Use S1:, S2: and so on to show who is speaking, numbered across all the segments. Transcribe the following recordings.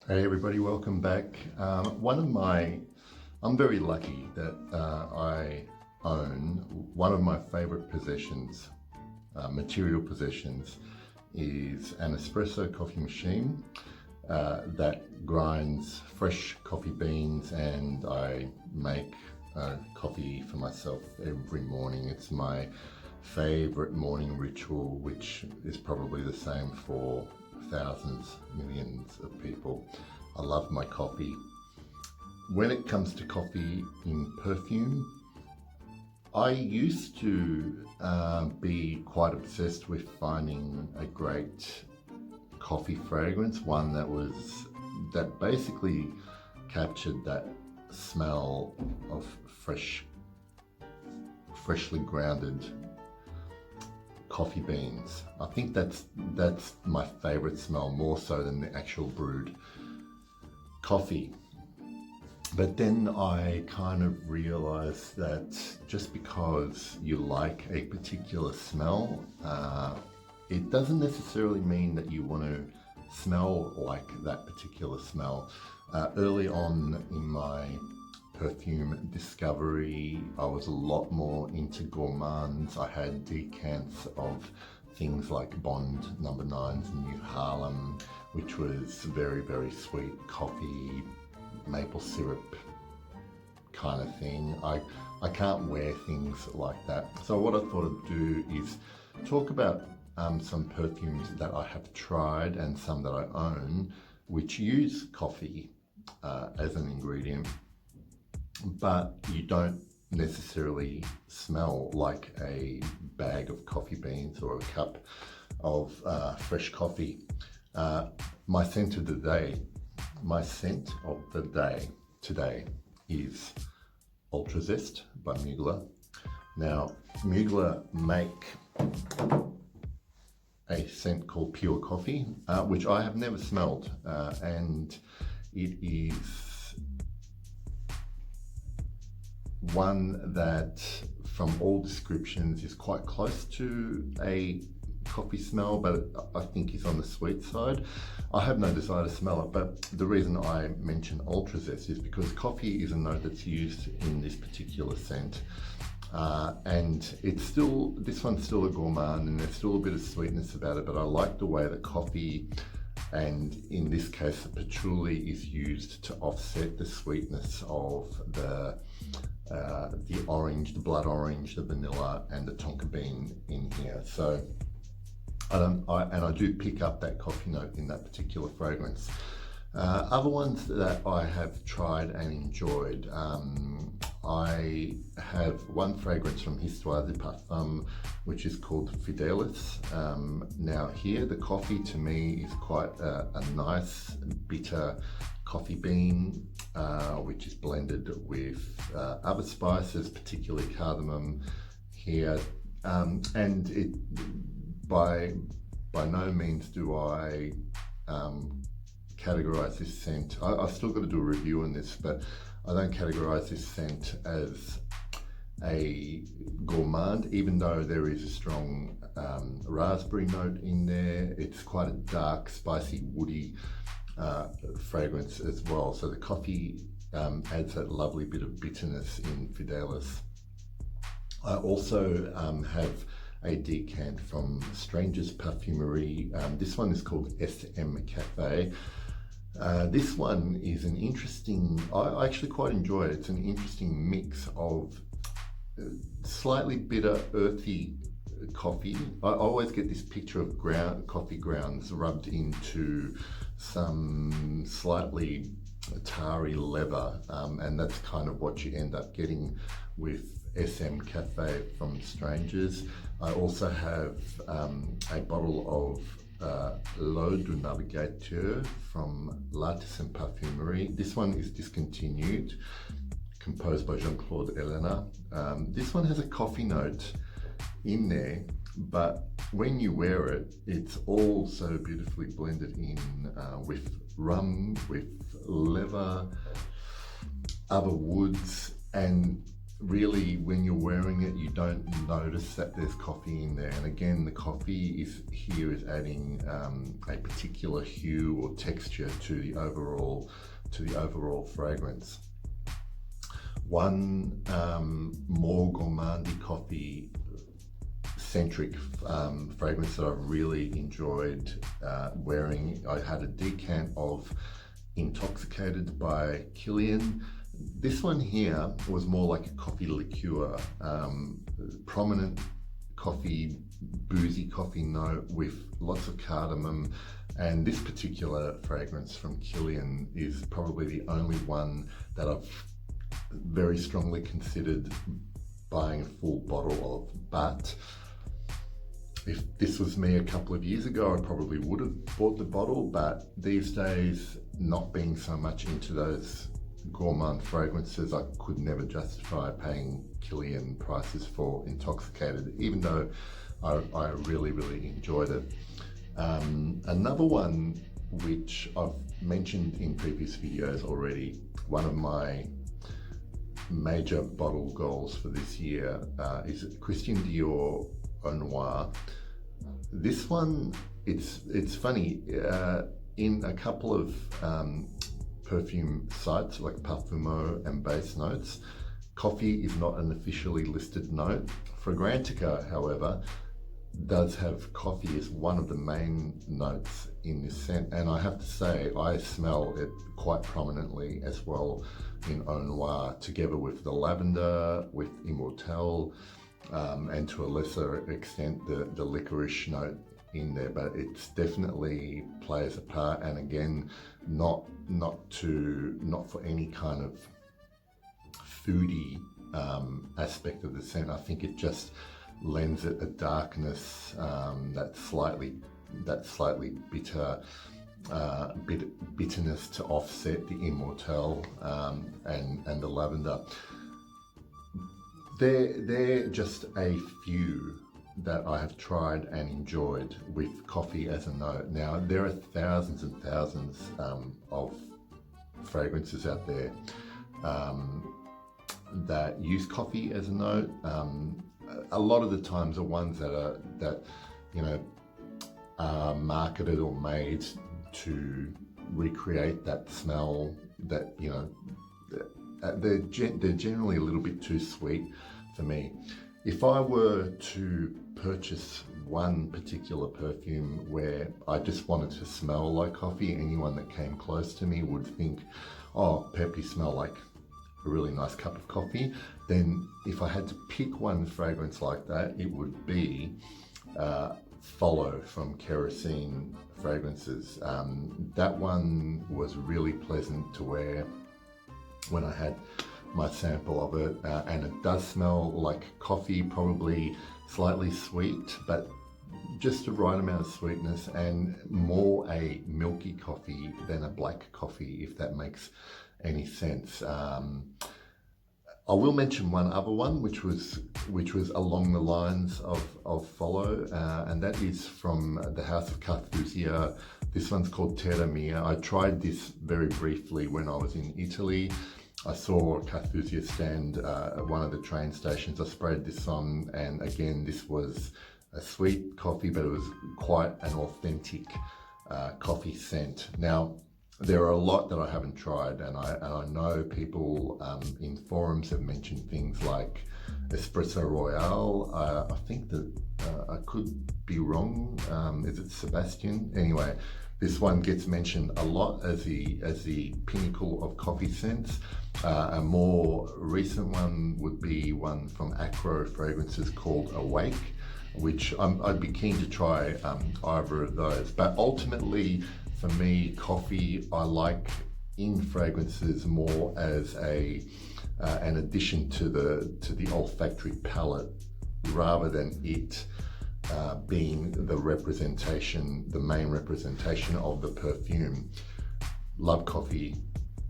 S1: Hey everybody, welcome back. I'm very lucky that I own one of my favorite possessions, material possessions, is an espresso coffee machine that grinds fresh coffee beans, and I make coffee for myself every morning. It's my favorite morning ritual, which is probably the same for thousands, millions of people. I love my coffee. When it comes to coffee in perfume, I used to be quite obsessed with finding a great coffee fragrance, one that basically captured that smell of freshly grounded coffee beans. I think that's my favorite smell, more so than the actual brewed coffee. But then I kind of realized that just because you like a particular smell, it doesn't necessarily mean that you want to smell like that particular smell. Early on in my perfume discovery, I was a lot more into gourmands. I had decants of things like Bond No. 9's New Haarlem, which was very, very sweet coffee, maple syrup kind of thing. I can't wear things like that. So what I thought I'd do is talk about some perfumes that I have tried and some that I own, which use coffee as an ingredient, but you don't necessarily smell like a bag of coffee beans or a cup of fresh coffee. My scent of the day today is Ultra Zest by Mugler. Now, Mugler make a scent called Pure Coffee, which I have never smelled, and it is one that from all descriptions is quite close to a coffee smell, but I think is on the sweet side. I have no desire to smell it, but the reason I mention Ultra Zest is because coffee is a note that's used in this particular scent, and this one's still a gourmand, and there's still a bit of sweetness about it, but I like the way that coffee, and in this case the patchouli, is used to offset the sweetness of the orange, the blood orange, the vanilla, and the tonka bean in here. So I do pick up that coffee note in that particular fragrance. Other ones that I have tried and enjoyed, I have one fragrance from Histoires de Parfums, which is called Fidelis. Now here, the coffee to me is quite a nice bitter coffee bean, which is blended with other spices, particularly cardamom here, and it by no means do I categorize this scent. I've still got to do a review on this, but I don't categorize this scent as a gourmand, even though there is a strong raspberry note in there. It's quite a dark, spicy, woody fragrance as well. So the coffee adds that lovely bit of bitterness in Fidelis. I also have a decant from Stranger's Parfumerie. This one is called SM Cafe. This one is an interesting, I actually quite enjoy it. It's an interesting mix of slightly bitter, earthy coffee. I always get this picture of coffee grounds rubbed into some slightly tarry leather, and that's kind of what you end up getting with SM Cafe from Strangers. I also have a bottle of L'eau du Navigateur from L'artisan Parfumerie. This one is discontinued, composed by Jean-Claude Elena. This one has a coffee note in there, but when you wear it, it's all so beautifully blended in with rum, with leather, other woods, and really, when you're wearing it, you don't notice that there's coffee in there. And again, the coffee is adding a particular hue or texture to the overall fragrance. One more gourmandy coffee centric fragrance that I've really enjoyed wearing. I had a decant of Intoxicated by Kilian. This one here was more like a coffee liqueur, prominent coffee, boozy coffee note with lots of cardamom. And this particular fragrance from Kilian is probably the only one that I've very strongly considered buying a full bottle of. But if this was me a couple of years ago, I probably would have bought the bottle. But these days, not being so much into those gourmand fragrances, I could never justify paying Kilian prices for Intoxicated, even though I really enjoyed it. Another one which I've mentioned in previous videos already, one of my major bottle goals for this year is Christian Dior Noire. This one, it's funny, in a couple of perfume sites like Parfumeur and Base Notes, coffee is not an officially listed note. Fragrantica, however, does have coffee as one of the main notes in this scent, and I have to say I smell it quite prominently as well in Eau Noire, together with the lavender, with Immortelle, and to a lesser extent the licorice note in there. But it's definitely plays a part, and again, not for any kind of foodie aspect of the scent. I think it just lends it a darkness, that slightly bitter bitterness to offset the Immortelle and the lavender. They're just a few that I have tried and enjoyed with coffee as a note. Now, there are thousands and thousands of fragrances out there that use coffee as a note. A lot of the times the ones that are marketed or made to recreate that smell, that they're generally a little bit too sweet for me. If I were to purchase one particular perfume where I just wanted to smell like coffee, anyone that came close to me would think, oh, Pep, you smell like a really nice cup of coffee, then if I had to pick one fragrance like that, it would be Follow from Kerosene fragrances. That one was really pleasant to wear when I had my sample of it, and it does smell like coffee, probably slightly sweet, but just the right amount of sweetness, and more a milky coffee than a black coffee, if that makes any sense. I will mention one other one, which was along the lines of Follow, and that is from the House of Carthusia. This one's called Terra Mia. I tried this very briefly when I was in Italy. I saw Carthusia stand at one of the train stations. I sprayed this on, and again, this was a sweet coffee, but it was quite an authentic coffee scent. Now, there are a lot that I haven't tried, and I know people in forums have mentioned things like Espresso Royale. I think that I could be wrong. Is it Sebastiane? Anyway, this one gets mentioned a lot as the pinnacle of coffee scents. A more recent one would be one from Akro Fragrances called Awake, which I'd be keen to try either of those. But ultimately, for me, coffee I like in fragrances more as an addition to the olfactory palette, rather than it being the main representation of the perfume. Love coffee,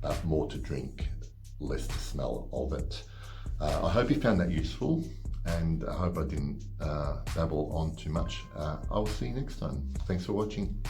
S1: but more to drink, less to smell of it. I hope you found that useful, and I hope I didn't babble on too much. I'll see you next time. Thanks for watching.